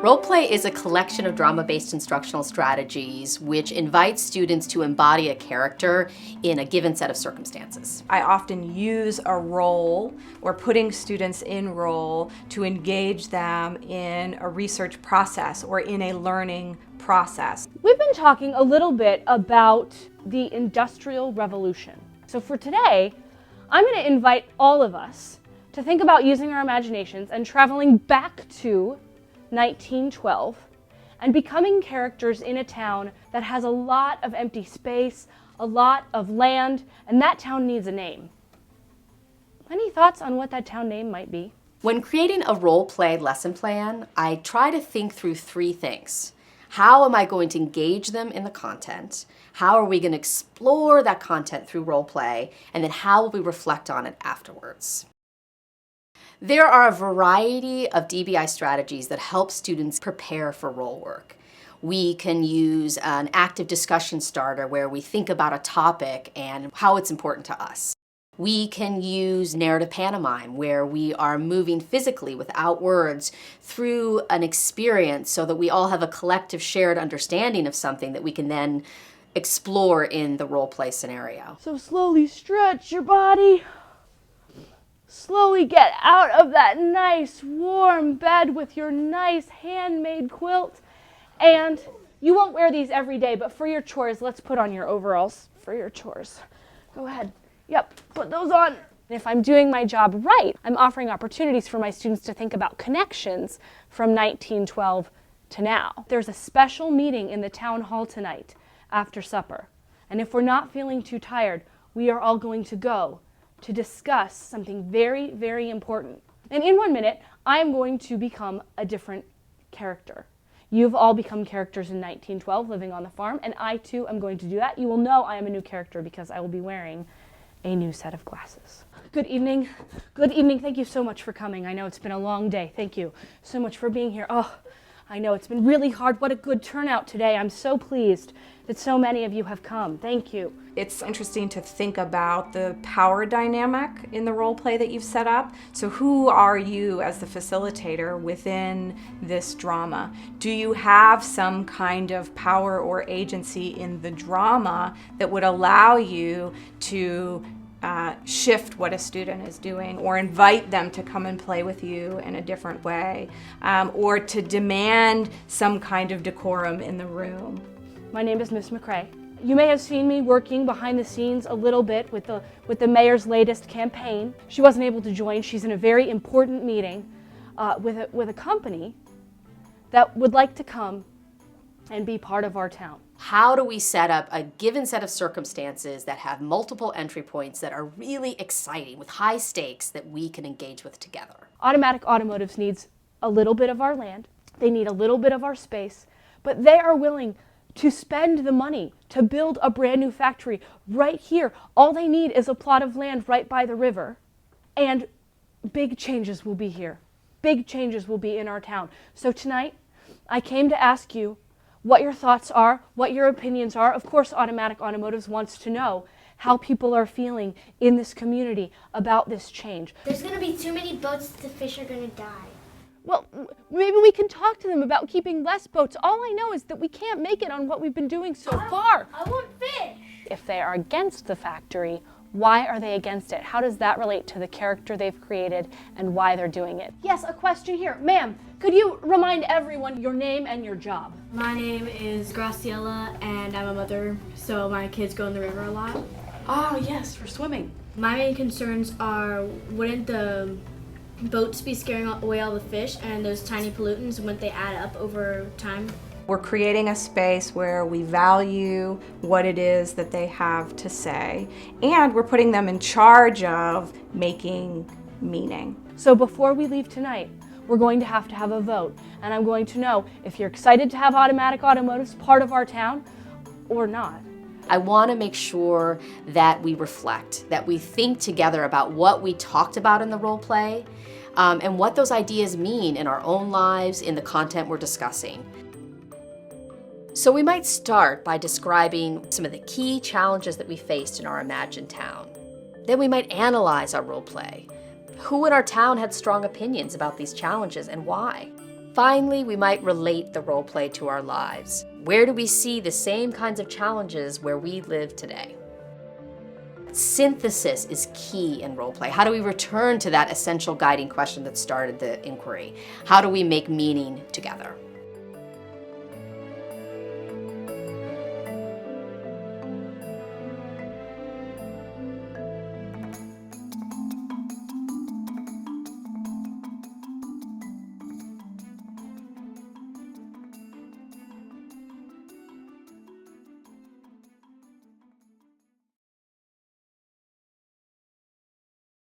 Roleplay is a collection of drama-based instructional strategies which invite students to embody a character in a given set of circumstances. I often use a role or putting students in role to engage them in a research process or in a learning process. We've been talking a little bit about the Industrial Revolution. So for today, I'm going to invite all of us to think about using our imaginations and traveling back to 1912 and becoming characters in a town that has a lot of empty space, a lot of land, and that town needs a name. Any thoughts on what that town name might be? When creating a role-play lesson plan, I try to think through three things. How am I going to engage them in the content? How are we going to explore that content through role-play? And then how will we reflect on it afterwards? There are a variety of DBI strategies that help students prepare for role work. We can use an active discussion starter where we think about a topic and how it's important to us. We can use narrative pantomime where we are moving physically without words through an experience so that we all have a collective shared understanding of something that we can then explore in the role play scenario. So slowly stretch your body. Slowly get out of that nice warm bed with your nice handmade quilt. And you won't wear these every day, but for your chores, let's put on your overalls for your chores. Go ahead. Yep, put those on. And if I'm doing my job right, I'm offering opportunities for my students to think about connections from 1912 to now. There's a special meeting in the town hall tonight after supper. And if we're not feeling too tired, we are all going to go to discuss something very, very important. And in 1 minute, I'm going to become a different character. You've all become characters in 1912 living on the farm, and I too am going to do that. You will know I am a new character because I will be wearing a new set of glasses. Good evening. Good evening. Thank you so much for coming. I know it's been a long day. Thank you so much for being here. Oh, I know it's been really hard. What a good turnout today. I'm so pleased that so many of you have come. Thank you. It's interesting to think about the power dynamic in the role play that you've set up. So who are you as the facilitator within this drama? Do you have some kind of power or agency in the drama that would allow you to shift what a student is doing or invite them to come and play with you in a different way, or to demand some kind of decorum in the room? My name is Miss McCrae. You may have seen me working behind the scenes a little bit with the mayor's latest campaign. She wasn't able to join. She's in a very important meeting with a company that would like to come and be part of our town. How do we set up a given set of circumstances that have multiple entry points that are really exciting with high stakes that we can engage with together? Automatic Automotives needs a little bit of our land. They need a little bit of our space, but they are willing to spend the money to build a brand new factory right here. All they need is a plot of land right by the river, and big changes will be here. Big changes will be in our town. So tonight, I came to ask you what your thoughts are, what your opinions are. Of course, Automatic Automotives wants to know how people are feeling in this community about this change. There's going to be too many boats, the fish are going to die. Well, maybe we can talk to them about keeping less boats. All I know is that we can't make it on what we've been doing so far. I want fish. If they are against the factory, why are they against it? How does that relate to the character they've created and why they're doing it? Yes, a question here. Ma'am, could you remind everyone your name and your job? My name is Graciela and I'm a mother, so my kids go in the river a lot. Oh yes, for swimming. My main concerns are, wouldn't the boats be scaring away all the fish, and those tiny pollutants, wouldn't they add up over time? We're creating a space where we value what it is that they have to say, and we're putting them in charge of making meaning. So before we leave tonight, we're going to have a vote, and I'm going to know if you're excited to have Automatic Automotives part of our town or not. I want to make sure that we reflect, that we think together about what we talked about in the role play, and what those ideas mean in our own lives, in the content we're discussing. So we might start by describing some of the key challenges that we faced in our imagined town. Then we might analyze our role play. Who in our town had strong opinions about these challenges and why? Finally, we might relate the role play to our lives. Where do we see the same kinds of challenges where we live today? Synthesis is key in role play. How do we return to that essential guiding question that started the inquiry? How do we make meaning together?